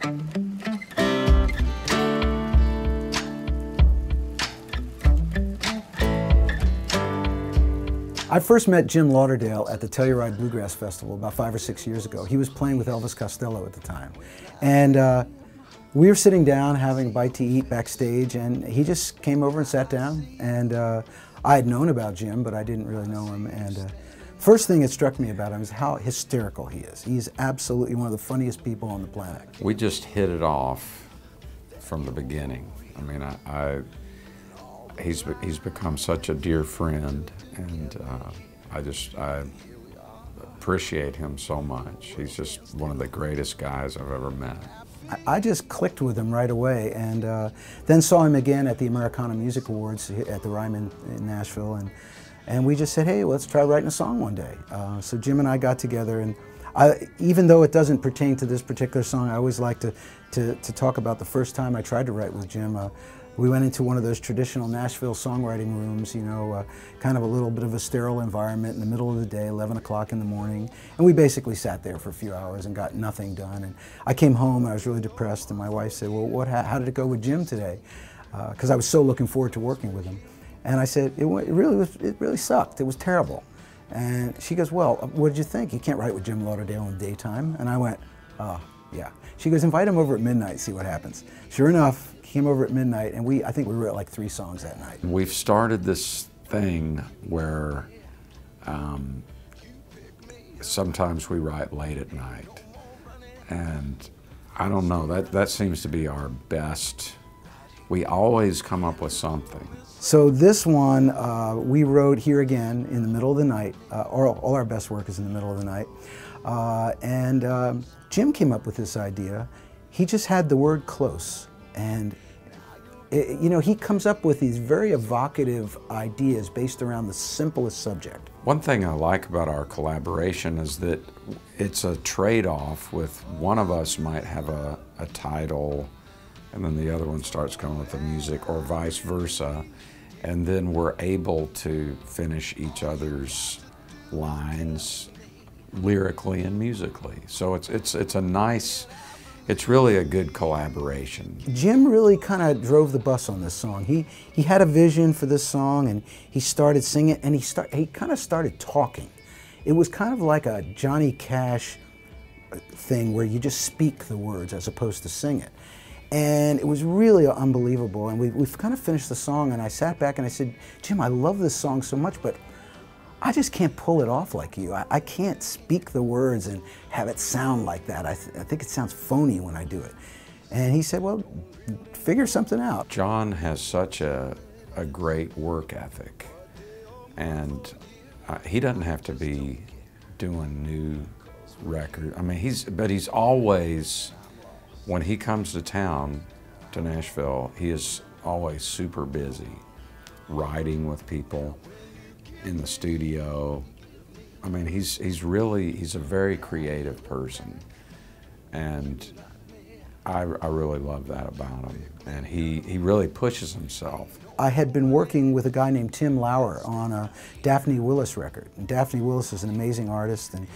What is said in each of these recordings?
I first met Jim Lauderdale at the Telluride Bluegrass Festival about 5 or 6 years ago. He was playing with Elvis Costello at the time. And we were sitting down having a bite to eat backstage, and he just came over and sat down. And I had known about Jim, but I didn't really know him. And first thing that struck me about him is how hysterical he is. He's absolutely one of the funniest people on the planet. We just hit it off from the beginning. I mean, he's become such a dear friend, and I appreciate him so much. He's just one of the greatest guys I've ever met. I just clicked with him right away, and then saw him again at the Americana Music Awards at the Ryman in Nashville, and we just said, hey, let's try writing a song one day. So Jim and I got together, and even though it doesn't pertain to this particular song, I always like to talk about the first time I tried to write with Jim. We went into one of those traditional Nashville songwriting rooms, you know, kind of a little bit of a sterile environment in the middle of the day, 11 o'clock in the morning. And we basically sat there for a few hours and got nothing done. And I came home and I was really depressed, and my wife said, well, how did it go with Jim today? Because I was so looking forward to working with him. And I said, it really sucked. It was terrible. And she goes, well, what did you think? You can't write with Jim Lauderdale in the daytime. And I went, oh, yeah. She goes, invite him over at midnight, see what happens. Sure enough, he came over at midnight, and I think we wrote like 3 songs that night. We've started this thing where sometimes we write late at night. And I don't know, that seems to be our best. We always come up with something. So this one, we wrote here again in the middle of the night. All our best work is in the middle of the night. Jim came up with this idea. He just had the word close. And you know, he comes up with these very evocative ideas based around the simplest subject. One thing I like about our collaboration is that it's a trade-off with one of us might have a title, and then the other one starts coming with the music, or vice versa, and then we're able to finish each other's lines lyrically and musically. So it's a nice, it's really a good collaboration. Jim really kind of drove the bus on this song. He had a vision for this song, and he started singing, and he kind of started talking. It was kind of like a Johnny Cash thing where you just speak the words as opposed to sing it. And it was really unbelievable. And we've kind of finished the song, and I sat back and I said, Jim, I love this song so much, but I just can't pull it off like you. I can't speak the words and have it sound like that. I think it sounds phony when I do it. And he said, well, figure something out. John has such a great work ethic, and he doesn't have to be doing new records. I mean, he's always, when he comes to town, to Nashville, he is always super busy, writing with people, in the studio. I mean, he's a very creative person, and I really love that about him. And he really pushes himself. I had been working with a guy named Tim Lauer on a Daphne Willis record. And Daphne Willis is an amazing artist, and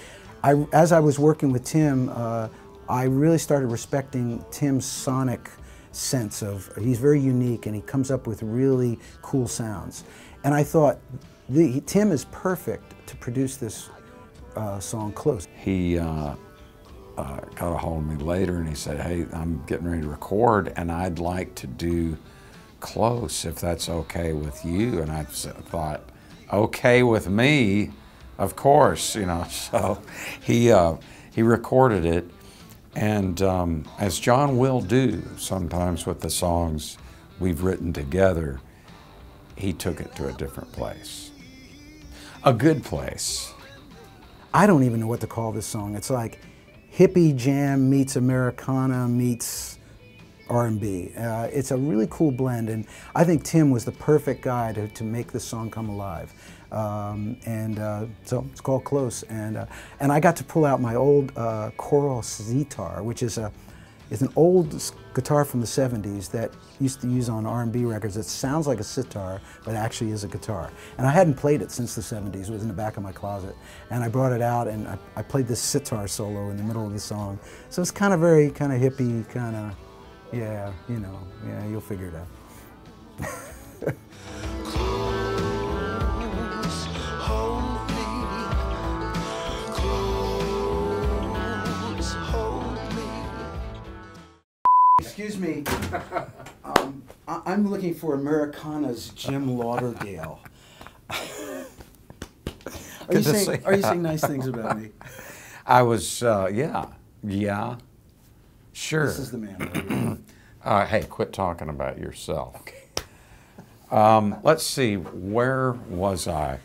as I was working with Tim, I really started respecting Tim's sonic sense of, he's very unique and he comes up with really cool sounds. And I thought, Tim is perfect to produce this song, Close. He got a hold of me later and he said, hey, I'm getting ready to record and I'd like to do Close, if that's okay with you. And I thought, okay with me, of course, you know. So he recorded it, and as John will do sometimes with the songs we've written together, he took it to a different place. A good place. I don't even know what to call this song. It's like hippie jam meets Americana meets R&B. It's a really cool blend, and I think Tim was the perfect guy to make this song come alive. So it's called Close, and I got to pull out my old choral sitar, which is It's an old guitar from the 70s that used to use on R&B records. It sounds like a sitar, but actually is a guitar. And I hadn't played it since the 70s. It was in the back of my closet. And I brought it out and I played this sitar solo in the middle of the song. So it's kind of very kind of hippie, kind of, yeah, you know, yeah, you'll figure it out. Excuse me, I'm looking for Americana's Jim Lauderdale. Are you saying nice things about me? I was, yeah, sure. This is the man right here. Hey, quit talking about yourself. Let's see, where was I?